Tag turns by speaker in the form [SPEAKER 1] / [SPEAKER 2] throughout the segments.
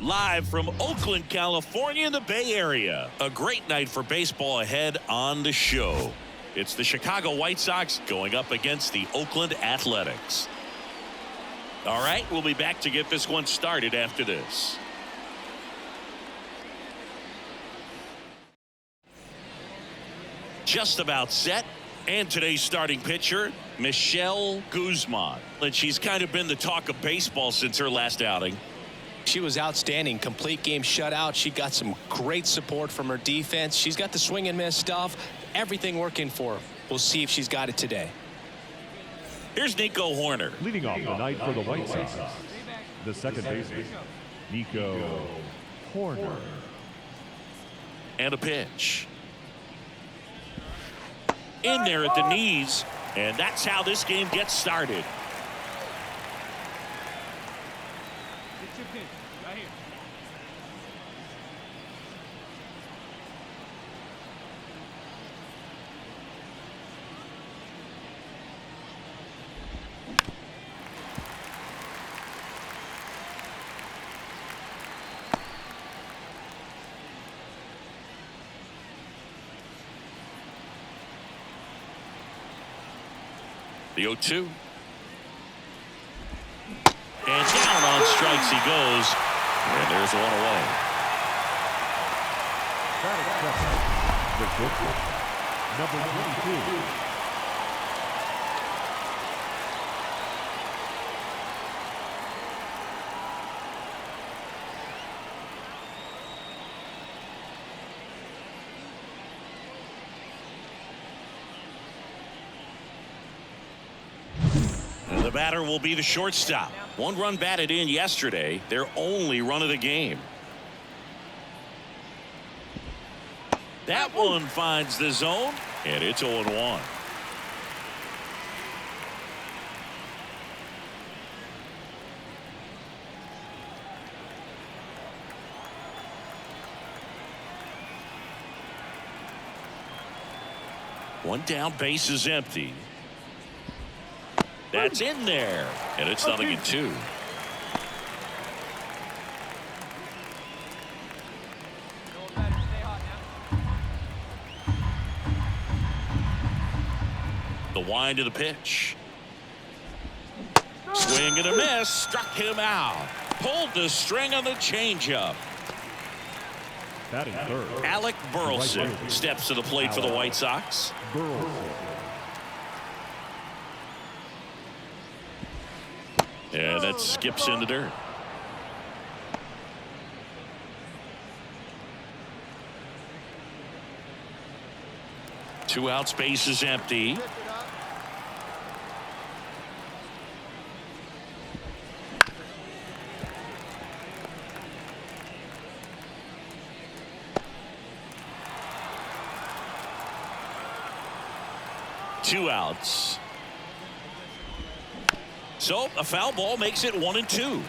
[SPEAKER 1] live from Oakland, California in the Bay Area. A great night for baseball ahead on the show. It's the Chicago White Sox going up against the Oakland Athletics. All right, we'll be back to get this one started after this. Just about set. And today's starting pitcher, Michelle Guzman. And she's kind of been the talk of baseball since her last outing.
[SPEAKER 2] She was outstanding. Complete game shutout. She got some great support from her defense. She's got the swing and miss stuff. Everything working for her. We'll see if she's got it today.
[SPEAKER 1] Here's Nico Horner.
[SPEAKER 3] Leading off the night for the White Sox, the second baseman, Nico Horner.
[SPEAKER 1] And a pitch. In there at the knees, and that's how this game gets started.
[SPEAKER 4] It's your pitch, right here.
[SPEAKER 1] The 0-2. And down on strikes he goes. And there's one away.
[SPEAKER 3] Number 22.
[SPEAKER 1] The batter will be the shortstop. One run batted in yesterday, their only run of the game. That one finds the zone, and it's 0-1. One down, base is empty. That's in there, and it's 0-2. The wind of the pitch. Swing and a miss, struck him out. Pulled the string on the changeup.
[SPEAKER 3] Batting third,
[SPEAKER 1] Alec Burleson steps to the plate for the White Sox. And that skips in the dirt. Two outs, base is empty. Two outs. So a foul ball makes it 1-2.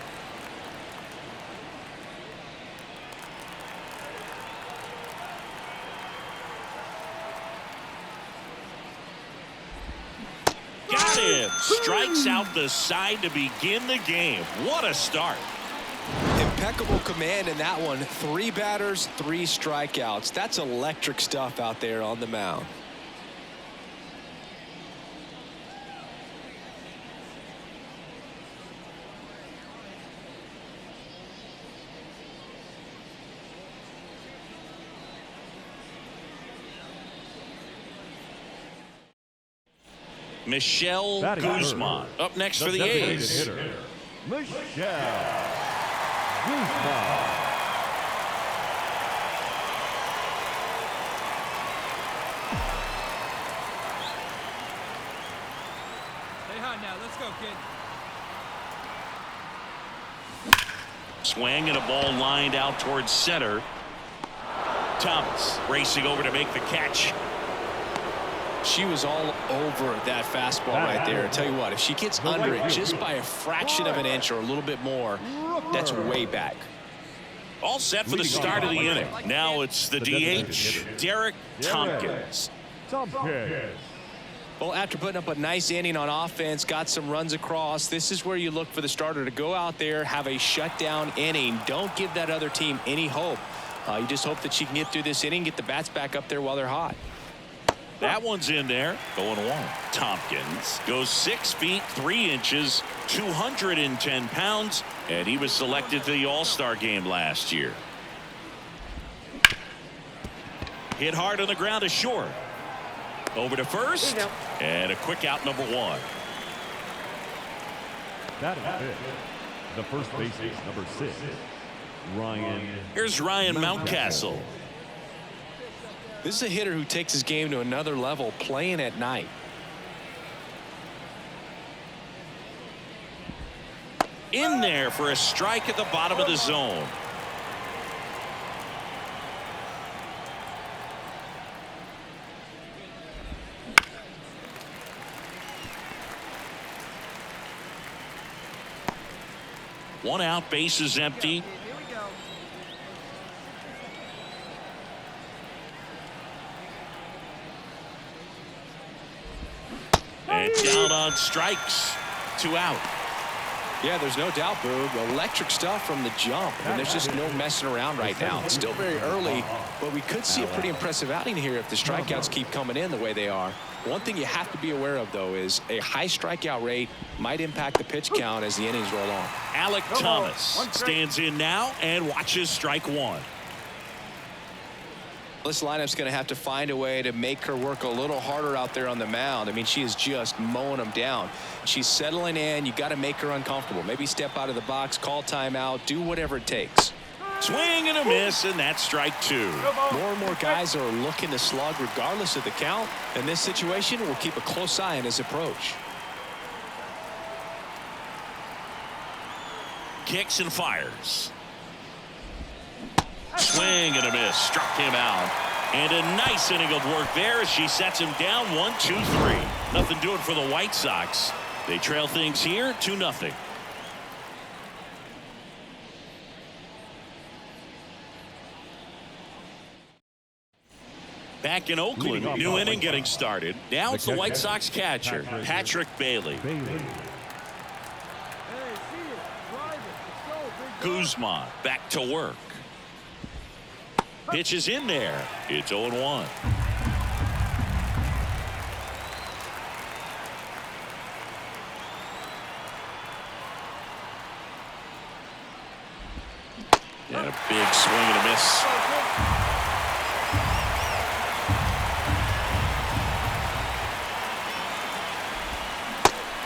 [SPEAKER 1] Got him. Strikes out the side to begin the game. What a start.
[SPEAKER 2] Impeccable command in that one. 3 batters, 3 strikeouts. That's electric stuff out there on the mound.
[SPEAKER 1] Michelle Guzman up next for the A's.
[SPEAKER 3] Michelle Guzman.
[SPEAKER 4] Stay hot now. Let's go, kid.
[SPEAKER 1] Swing and a ball lined out towards center. Thomas racing over to make the catch.
[SPEAKER 2] She was all over that fastball right there. I tell you what, if she gets under it just by a fraction of an inch or a little bit more, that's way back.
[SPEAKER 1] All set for the start of the inning. Now it's the DH, Garrett Tompkins.
[SPEAKER 2] Well, after putting up a nice inning on offense, got some runs across, this is where you look for the starter to go out there, have a shutdown inning. Don't give that other team any hope. You just hope that she can get through this inning, get the bats back up there while they're hot.
[SPEAKER 1] That one's in there. 0-1. Tompkins goes 6 feet 3 inches, 210 pounds, and he was selected to the All-Star game last year. Hit hard on the ground to short. Over to first, and a quick out, number 1.
[SPEAKER 3] That is it. The first baseman, number 6, Ryan.
[SPEAKER 1] Here's Ryan Mountcastle.
[SPEAKER 2] This is a hitter who takes his game to another level, playing at night.
[SPEAKER 1] In there for a strike at the bottom of the zone. One out, base is empty. And down on strikes. 2 out.
[SPEAKER 2] Yeah, there's no doubt, Boog. Electric stuff from the jump. And there's just no messing around right now. It's still very early, but we could see a pretty impressive outing here if the strikeouts keep coming in the way they are. One thing you have to be aware of, though, is a high strikeout rate might impact the pitch count as the innings roll on.
[SPEAKER 1] Alec Thomas stands in now and watches strike 1.
[SPEAKER 2] This lineup's going to have to find a way to make her work a little harder out there on the mound. I mean, she is just mowing them down. She's settling in. You got to make her uncomfortable. Maybe step out of the box, call timeout, do whatever it takes.
[SPEAKER 1] Swing and a miss, and that's strike 2.
[SPEAKER 2] More and more guys are looking to slug regardless of the count. In this situation, we'll keep a close eye on his approach.
[SPEAKER 1] Kicks and fires. Swing and a miss. Struck him out. And a nice inning of work there as she sets him down 1-2-3. Nothing doing for the White Sox. They trail things here 2-0. Back in Oakland, new inning getting started. Now it's the White Sox catcher, Patrick Bailey. Guzman back to work. Pitch is in there. It's 0-1. And a big swing and a miss.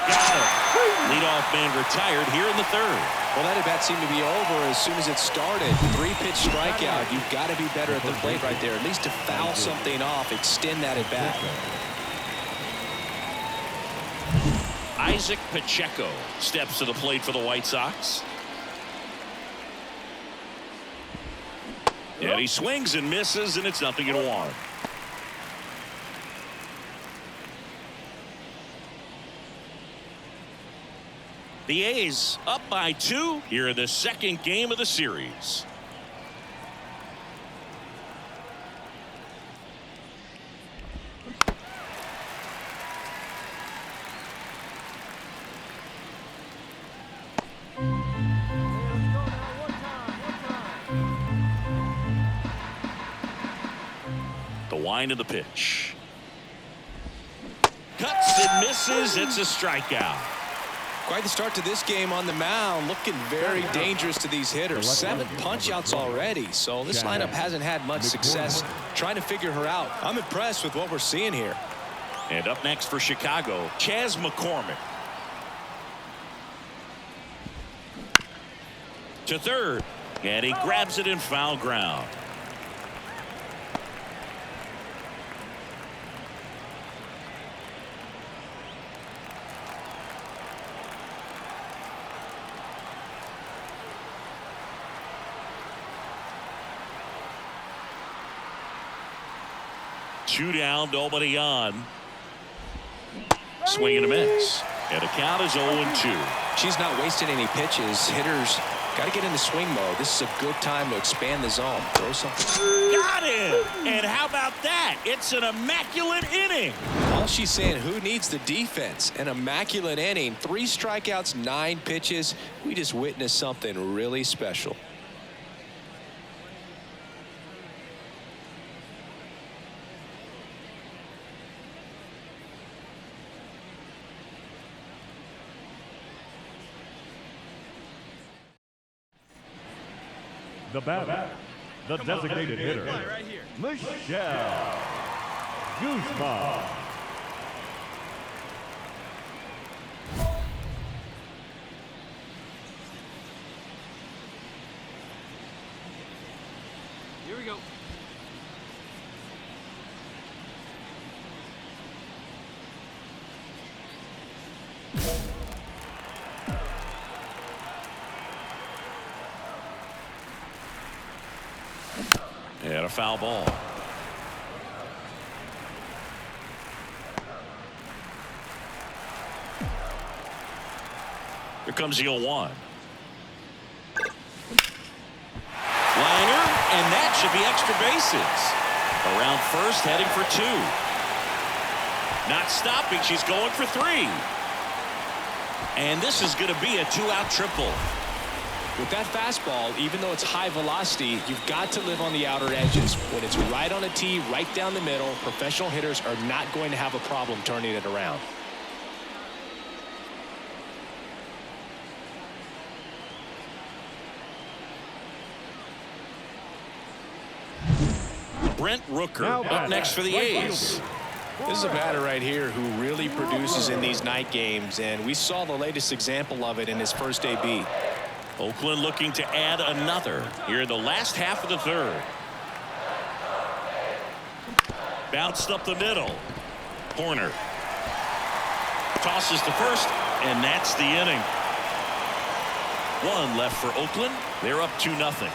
[SPEAKER 1] Got it. Leadoff man retired here in the 3rd.
[SPEAKER 2] Well, that at-bat seemed to be over as soon as it started. 3-pitch strikeout. You've got to be better at the plate right there, at least to foul something off, extend that at-bat.
[SPEAKER 1] Isaac Pacheco steps to the plate for the White Sox. And he swings and misses, and it's 0-1. The A's up by 2 here in the 2nd game of the series. The wind of the pitch. Cuts and misses. It's a strikeout.
[SPEAKER 2] Quite the start to this game on the mound, looking very dangerous to these hitters. 7 punch-outs already, so this lineup hasn't had much success trying to figure her out. I'm impressed with what we're seeing here.
[SPEAKER 1] And up next for Chicago, Chas McCormick. To third, and he grabs it in foul ground. Two down, nobody on. Swing and a miss. And the count is 0-2.
[SPEAKER 2] She's not wasting any pitches. Hitters got to get into swing mode. This is a good time to expand the zone. Throw something.
[SPEAKER 1] Got him! And how about that? It's an immaculate inning.
[SPEAKER 2] All she's saying, who needs the defense? An immaculate inning. 3 strikeouts, 9 pitches. We just witnessed something really special.
[SPEAKER 3] The batter, the designated hitter,
[SPEAKER 4] Right here.
[SPEAKER 3] Michelle Guzman.
[SPEAKER 4] Here we go.
[SPEAKER 1] And a foul ball. Here comes the 0-1. Liner, and that should be extra bases. Around first, heading for 2. Not stopping, she's going for 3. And this is going to be a 2-out triple.
[SPEAKER 2] With that fastball, even though it's high velocity, you've got to live on the outer edges. When it's right on a tee, right down the middle, professional hitters are not going to have a problem turning it around.
[SPEAKER 1] Brent Rooker
[SPEAKER 3] Now
[SPEAKER 1] up next for the A's.
[SPEAKER 2] This is a batter right here who really produces in these night games, and we saw the latest example of it in his first AB.
[SPEAKER 1] Oakland looking to add another here in the last half of the 3rd. Bounced up the middle. Corner. Tosses to first, and that's the inning. 1 left for Oakland. They're up 2-0.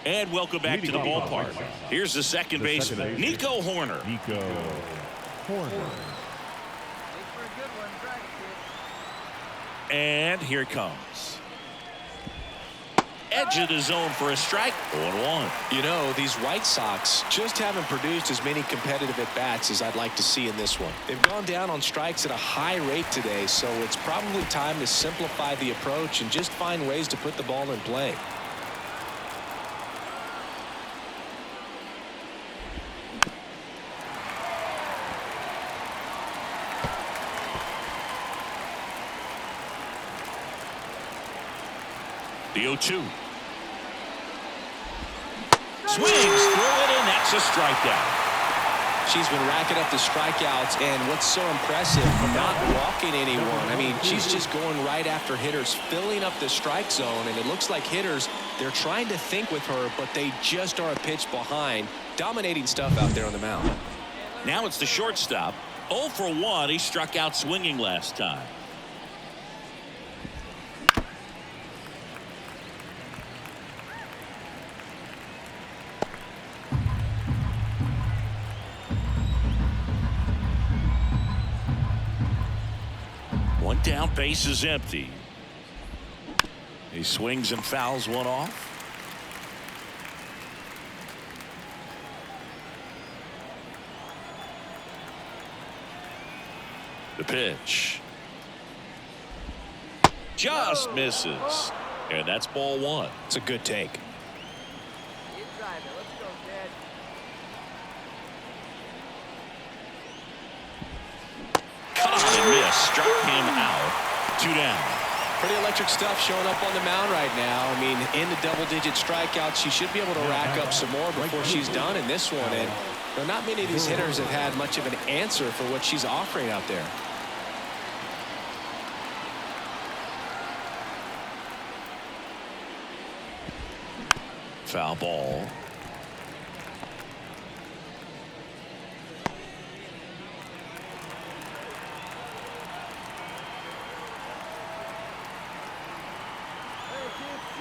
[SPEAKER 1] And welcome back to the ballpark. Here's the second baseman, Nico Horner.
[SPEAKER 3] Nico Horner.
[SPEAKER 1] And here it comes. Edge of the zone for a strike. 0-1.
[SPEAKER 2] You know, these White Sox just haven't produced as many competitive at-bats as I'd like to see in this one. They've gone down on strikes at a high rate today, so it's probably time to simplify the approach and just find ways to put the ball in play.
[SPEAKER 1] The 0-2. Swings through it, and that's a strikeout.
[SPEAKER 2] She's been racking up the strikeouts, and what's so impressive, not walking anyone. I mean, she's just going right after hitters, filling up the strike zone, and it looks like hitters, they're trying to think with her, but they just are a pitch behind. Dominating stuff out there on the mound.
[SPEAKER 1] Now it's the shortstop. 0 for 1. He struck out swinging last time. One down, base is empty. He swings and fouls one off. The pitch. Just misses. And that's ball 1.
[SPEAKER 2] It's a good take.
[SPEAKER 1] Cut on and miss. Struck him out. 2 down.
[SPEAKER 2] Pretty electric stuff showing up on the mound right now. I mean, in the double-digit strikeouts, she should be able to rack up some more before she's done in this one. And not many of these hitters have had much of an answer for what she's offering out there.
[SPEAKER 1] Foul ball.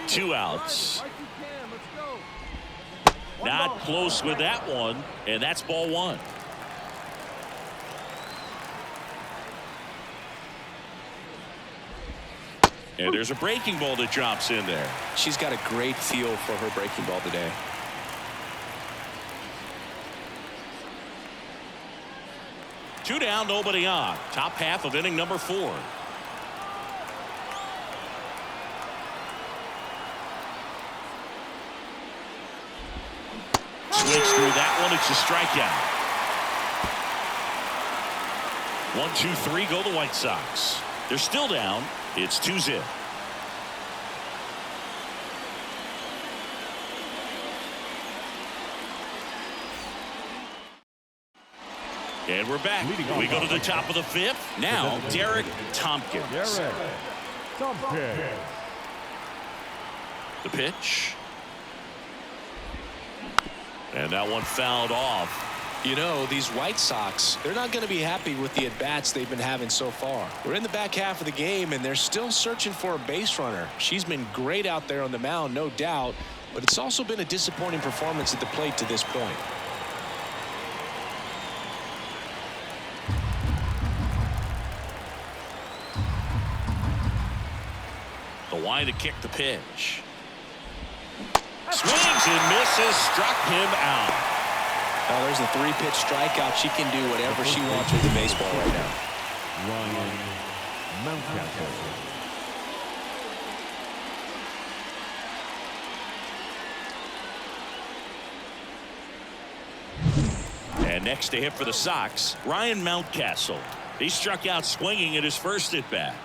[SPEAKER 1] Two outs. Not close with that one, and that's ball one. And there's a breaking ball that drops in there.
[SPEAKER 2] She's got a great feel for her breaking ball today.
[SPEAKER 1] Two down, nobody on. Top half of inning number 4. Swings through that one. It's a strikeout. 1-2-3 go the White Sox. They're still down. It's 2-0. And we're back. We go to the top of the 5th. Now, Garrett Tompkins.
[SPEAKER 3] Garrett Tompkins.
[SPEAKER 1] The pitch. And that one fouled off.
[SPEAKER 2] You know, these White Sox, they're not going to be happy with the at-bats they've been having so far. We're in the back half of the game, and they're still searching for a base runner. She's been great out there on the mound, no doubt, but it's also been a disappointing performance at the plate to this point.
[SPEAKER 1] The line to kick the pitch. Swings and misses, struck him out.
[SPEAKER 2] Now there's a 3-pitch strikeout. She can do whatever she wants with the baseball right now.
[SPEAKER 3] Ryan Mountcastle.
[SPEAKER 1] And next to hit for the Sox, Ryan Mountcastle. He struck out swinging at his first at bat.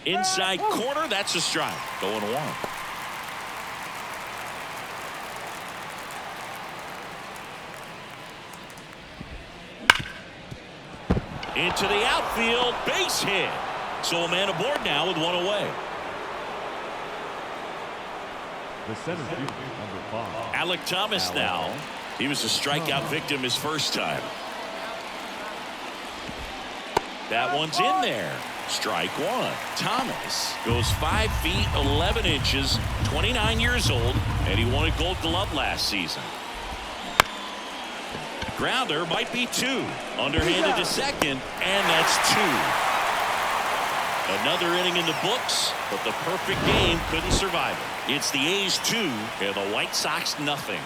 [SPEAKER 1] Inside corner, that's a strike. 0-1. Into the outfield, base hit. So a man aboard now with one away.
[SPEAKER 3] The center fielder, number 5.
[SPEAKER 1] Alec Thomas now. He was a strikeout victim his first time. That one's in there. Strike one. Thomas goes 5 feet 11 inches, 29 years old, and he won a Gold Glove last season. Grounder might be 2. Underhanded to second, and that's 2. Another inning in the books, but the perfect game couldn't survive it. It's the A's 2 and the White Sox nothing.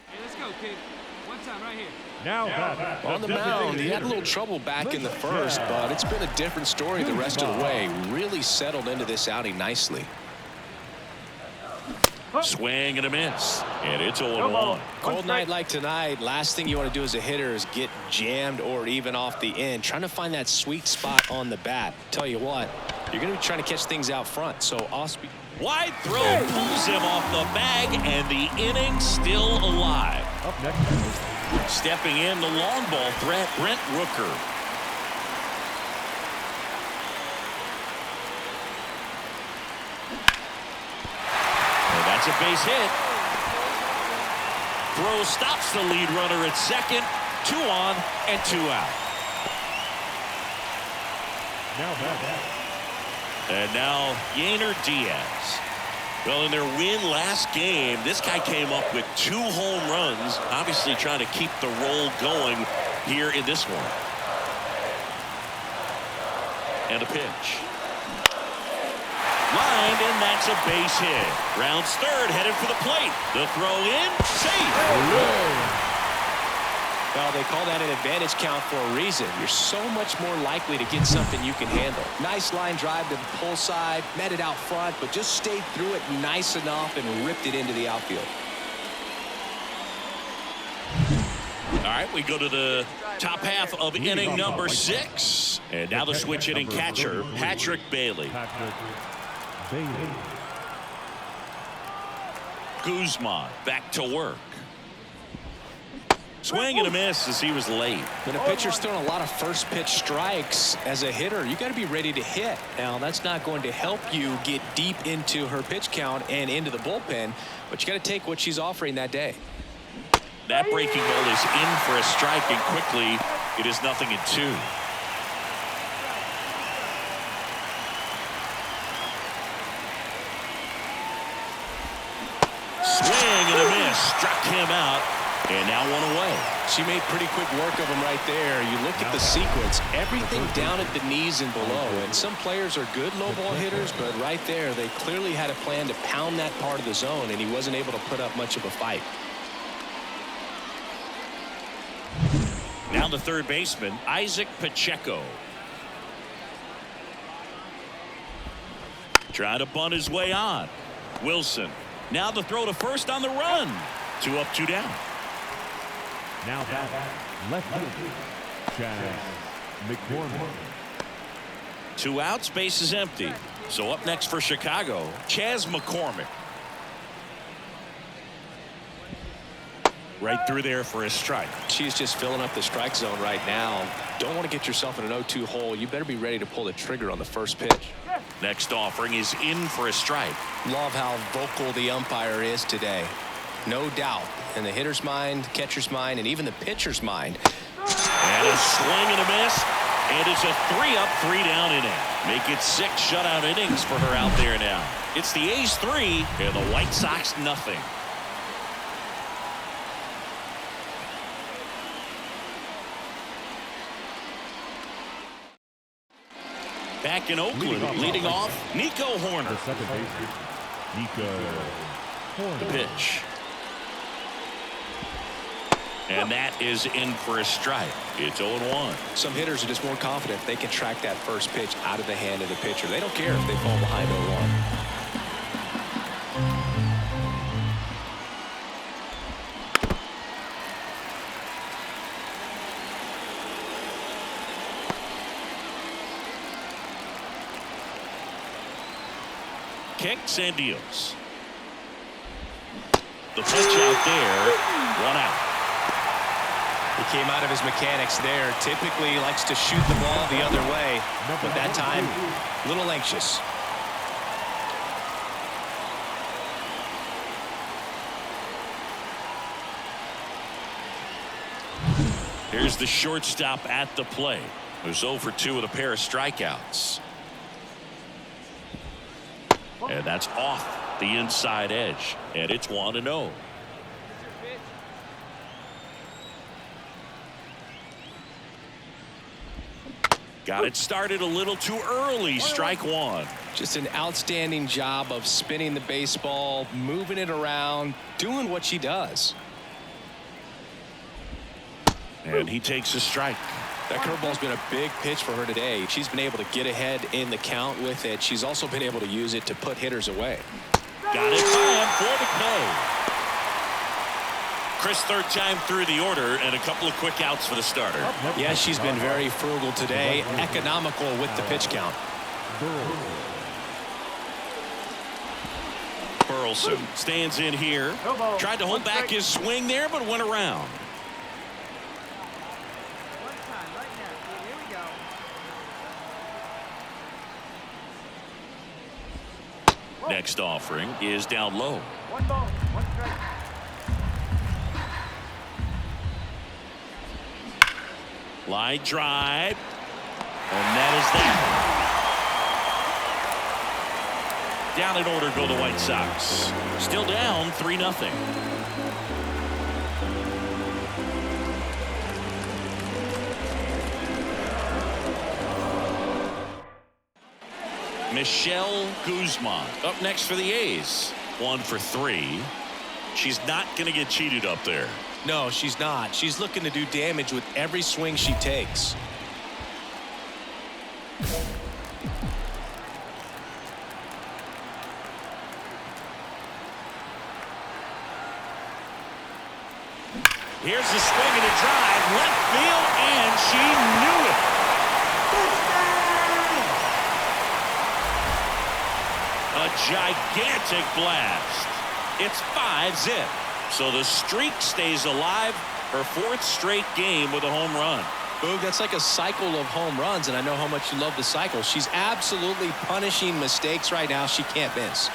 [SPEAKER 4] Hey, let's go, kid. One time right here.
[SPEAKER 3] Now back
[SPEAKER 2] On the mound, he had a little trouble back in the first, but it's been a different story the rest of the way. Really settled into this outing nicely.
[SPEAKER 1] Swing and a miss, and it's 0-1.
[SPEAKER 2] Cold night like tonight, last thing you want to do as a hitter is get jammed or even off the end. Trying to find that sweet spot on the bat. Tell you what, you're going to be trying to catch things out front. So Osby.
[SPEAKER 1] Wide throw pulls him off the bag, and the inning still alive.
[SPEAKER 3] Up next.
[SPEAKER 1] Stepping in, the long ball threat, Brent Rooker. And that's a base hit. Throw stops the lead runner at second. 2 on and 2 out.
[SPEAKER 3] Now back.
[SPEAKER 1] And now Yainer Diaz. Well, in their win last game, this guy came up with 2 home runs, obviously trying to keep the roll going here in this one. And a pitch. Lined, and that's a base hit. Rounds third, headed for the plate. The throw in, safe.
[SPEAKER 2] Well, they call that an advantage count for a reason. You're so much more likely to get something you can handle. Nice line drive to the pull side, met it out front, but just stayed through it nice enough and ripped it into the outfield.
[SPEAKER 1] All right, we go to the top half of inning number 6. And now the switch hitting catcher, Patrick Bailey. Guzman back to work. Swing and a miss as he was late.
[SPEAKER 2] When a pitcher's throwing a lot of first pitch strikes as a hitter, you got to be ready to hit. Now, that's not going to help you get deep into her pitch count and into the bullpen, but you got to take what she's offering that day.
[SPEAKER 1] That breaking ball is in for a strike, and quickly it is 0-2. Swing and a miss. Struck him out. And now one away.
[SPEAKER 2] She made pretty quick work of him right there. You look at the sequence, everything down at the knees and below. And some players are good low ball hitters, but right there, they clearly had a plan to pound that part of the zone, and he wasn't able to put up much of a fight.
[SPEAKER 1] Now the third baseman, Isaac Pacheco. Trying to bunt his way on. Wilson. Now the throw to first on the run. 2 up, 2 down.
[SPEAKER 3] Now back, left field, Chaz McCormick.
[SPEAKER 1] 2 outs, base is empty. So up next for Chicago, Chaz McCormick. Right through there for a strike.
[SPEAKER 2] She's just filling up the strike zone right now. Don't want to get yourself in an 0-2 hole. You better be ready to pull the trigger on the first pitch.
[SPEAKER 1] Next offering is in for a strike.
[SPEAKER 2] Love how vocal the umpire is today. No doubt in the hitter's mind, catcher's mind, and even the pitcher's mind.
[SPEAKER 1] And a swing and a miss. And it's a 3 up, 3 down inning. Make it 6 shutout innings for her out there now. It's the A's 3 and the White Sox nothing. Back in Oakland, leading off, Nico Horner.
[SPEAKER 3] The second baseman, Nico Horner.
[SPEAKER 1] The pitch. And that is in for a strike. It's 0-1.
[SPEAKER 2] Some hitters are just more confident they can track that first pitch out of the hand of the pitcher. They don't care if they fall behind 0-1.
[SPEAKER 1] Kicks and deals. The pitch out there. 1 out.
[SPEAKER 2] He came out of his mechanics there. Typically he likes to shoot the ball the other way, but that time a little anxious.
[SPEAKER 1] Here's the shortstop at the plate, who's 0 for 2 with a pair of strikeouts. And that's off the inside edge, and it's 1-0. Got it started a little too early. Strike 1.
[SPEAKER 2] Just an outstanding job of spinning the baseball, moving it around, doing what she does.
[SPEAKER 1] And he takes a strike.
[SPEAKER 2] That curveball's been a big pitch for her today. She's been able to get ahead in the count with it. She's also been able to use it to put hitters away.
[SPEAKER 1] Got it by him for the K. Chris, third time through the order, and a couple of quick outs for the starter.
[SPEAKER 2] Yeah, she's been very frugal today, economical with the pitch count.
[SPEAKER 1] Burleson stands in here. Tried to hold back his swing there, but went around. Next offering is down low.
[SPEAKER 4] 1 ball, 1 strike.
[SPEAKER 1] Line drive. And that is that. Down in order go the White Sox. Still down 3-0. Michelle Guzman up next for the A's. 1 for 3. She's not going to get cheated up there.
[SPEAKER 2] No, she's not. She's looking to do damage with every swing she takes.
[SPEAKER 1] Here's the swing and a drive. Left field, and she knew it. A gigantic blast. It's 5-zip. So the streak stays alive. Her 4th straight game with a home run.
[SPEAKER 2] Boog, that's like a cycle of home runs, and I know how much you love the cycle. She's absolutely punishing mistakes right now she can't miss.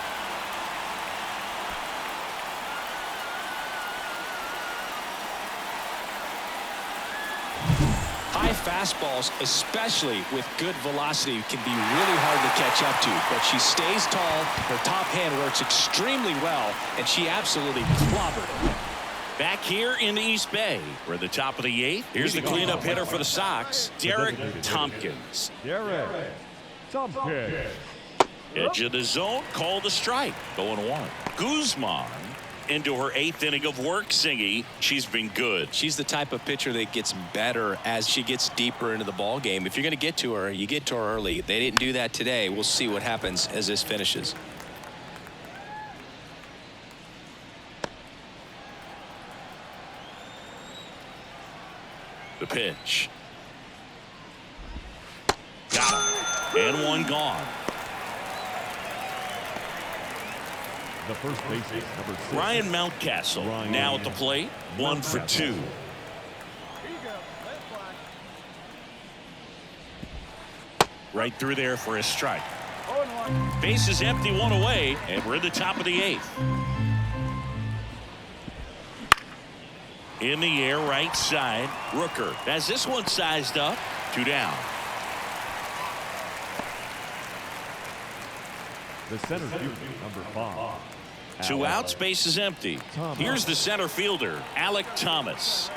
[SPEAKER 2] High fastballs, especially with good velocity, can be really hard to catch up to. But she stays tall, her top hand works extremely well, and she absolutely clobbered it.
[SPEAKER 1] Back here in the East Bay, we're at the top of the 8th. Here's the cleanup hitter for the Sox, Garrett Tompkins.
[SPEAKER 3] Garrett Tompkins.
[SPEAKER 1] Edge of the zone, called a strike. 0-1. Guzman into her 8th inning of work. Singy, she's been good.
[SPEAKER 2] She's the type of pitcher that gets better as she gets deeper into the ball game. If you're going to get to her, you get to her early. They didn't do that today. We'll see what happens as this finishes.
[SPEAKER 1] The pitch. Got him. And one gone.
[SPEAKER 3] The first baseman, number 6.
[SPEAKER 1] Ryan Mountcastle now at the plate. 1 for 2. Right through there for a strike. Base is empty, 1 away, and we're at the top of the 8th. In the air, right side. Rooker has this one sized up. 2 down.
[SPEAKER 3] The center fielder, number 5.
[SPEAKER 1] 2 outs, base is empty. Here's the center fielder, Alec Thomas.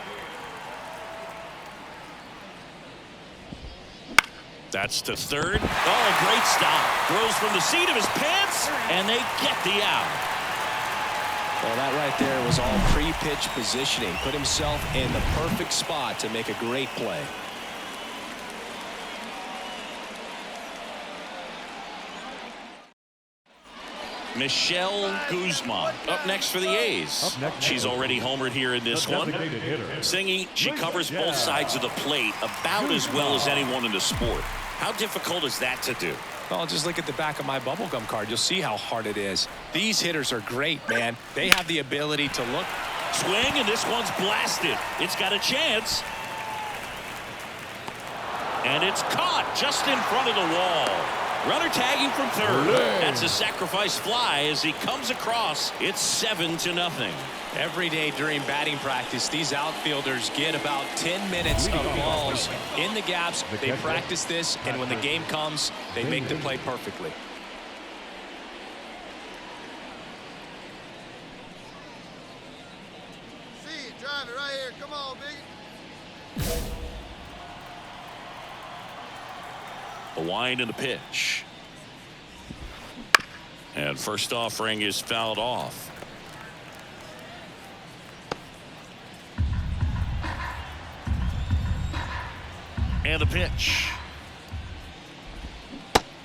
[SPEAKER 1] That's to third. Oh, a great stop. Throws from the seat of his pants, and they get the out.
[SPEAKER 2] Well, that right there was all pre-pitch positioning. Put himself in the perfect spot to make a great play.
[SPEAKER 1] Michelle Guzman up next for the A's. She's already homered here in this one. Singy, she covers both sides of the plate about as well as anyone in the sport. How difficult is that to do?
[SPEAKER 2] Well, just look at the back of my bubblegum card. You'll see how hard it is. These hitters are great, man. They have the ability to look.
[SPEAKER 1] Swing, and this one's blasted. It's got a chance. And it's caught just in front of the wall. Runner tagging from third. That's a sacrifice fly as he comes across. It's 7-0.
[SPEAKER 2] Every day during batting practice, these outfielders get about 10 minutes of balls in the gaps. They practice this, and when the game comes, they make the play perfectly.
[SPEAKER 5] See, drive it right here. Come on, Biggie.
[SPEAKER 1] The wind and the pitch. And first offering is fouled off. And the pitch.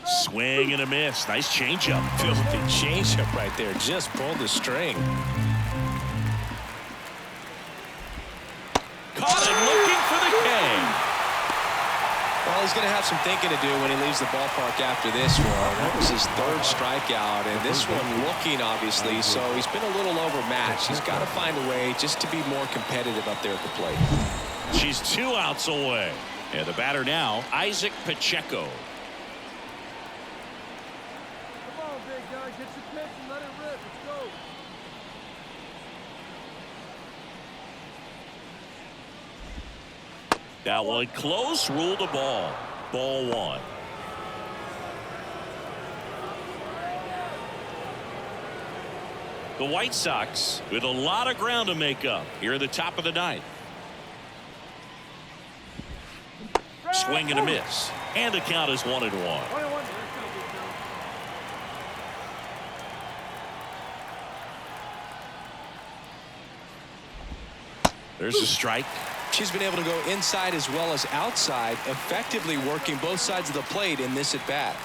[SPEAKER 1] Swing and a miss. Nice changeup.
[SPEAKER 2] Filthy changeup right there. Just pulled the string.
[SPEAKER 1] Caught him looking for the K.
[SPEAKER 2] Well, he's going to have some thinking to do when he leaves the ballpark after this one. That was his 3rd strikeout, and this one looking, obviously, so he's been a little overmatched. He's got to find a way just to be more competitive up there at the plate.
[SPEAKER 1] She's 2 outs away. And the batter now, Isaac Pacheco.
[SPEAKER 5] Come on, big guy. Get your pitch and let it rip. Let's go.
[SPEAKER 1] That one close, ruled a ball. Ball 1. The White Sox with a lot of ground to make up here at the top of the 9th. Swing and a miss. And the count is 1-1. There's a strike.
[SPEAKER 2] She's been able to go inside as well as outside, effectively working both sides of the plate in this at bat.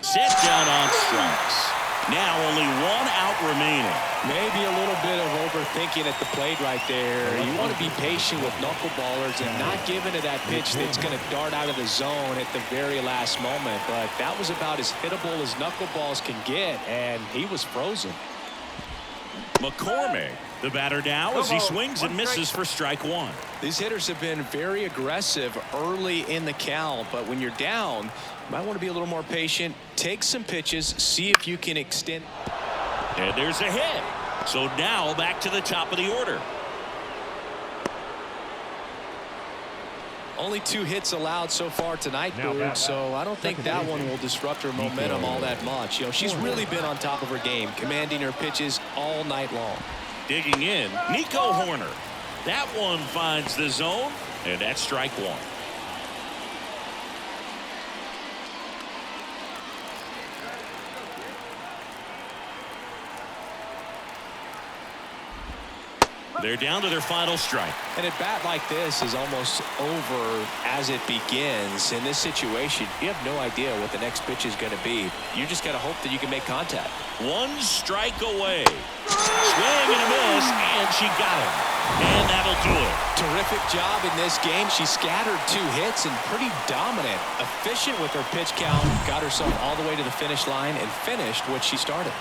[SPEAKER 1] Set down on strikes. Now only 1 out remaining.
[SPEAKER 2] Maybe a little bit of overthinking at the plate right there. You want to be patient with knuckleballers and not give into that pitch that's going to dart out of the zone at the very last moment. But that was about as hittable as knuckleballs can get, and he was frozen.
[SPEAKER 1] McCormick The batter now as he swings and misses for strike one.
[SPEAKER 2] These hitters have been very aggressive early in the count, but when you're down, you might want to be a little more patient. Take some pitches, see if you can extend.
[SPEAKER 1] And there's a hit. So now back to the top of the order.
[SPEAKER 2] Only 2 hits allowed so far tonight, Boog, so I don't think that one will disrupt her momentum all that much. You know, she's really been on top of her game, commanding her pitches all night long.
[SPEAKER 1] Digging in, Nico Horner. That one finds the zone, and that's strike one. They're down to their final strike.
[SPEAKER 2] And a bat like this is almost over as it begins. In this situation, you have no idea what the next pitch is going to be. You just got to hope that you can make contact.
[SPEAKER 1] 1 strike away. Swing and a miss, and she got him. And that'll do it.
[SPEAKER 2] Terrific job in this game. She scattered 2 hits and pretty dominant. Efficient with her pitch count. Got herself all the way to the finish line and finished what she started.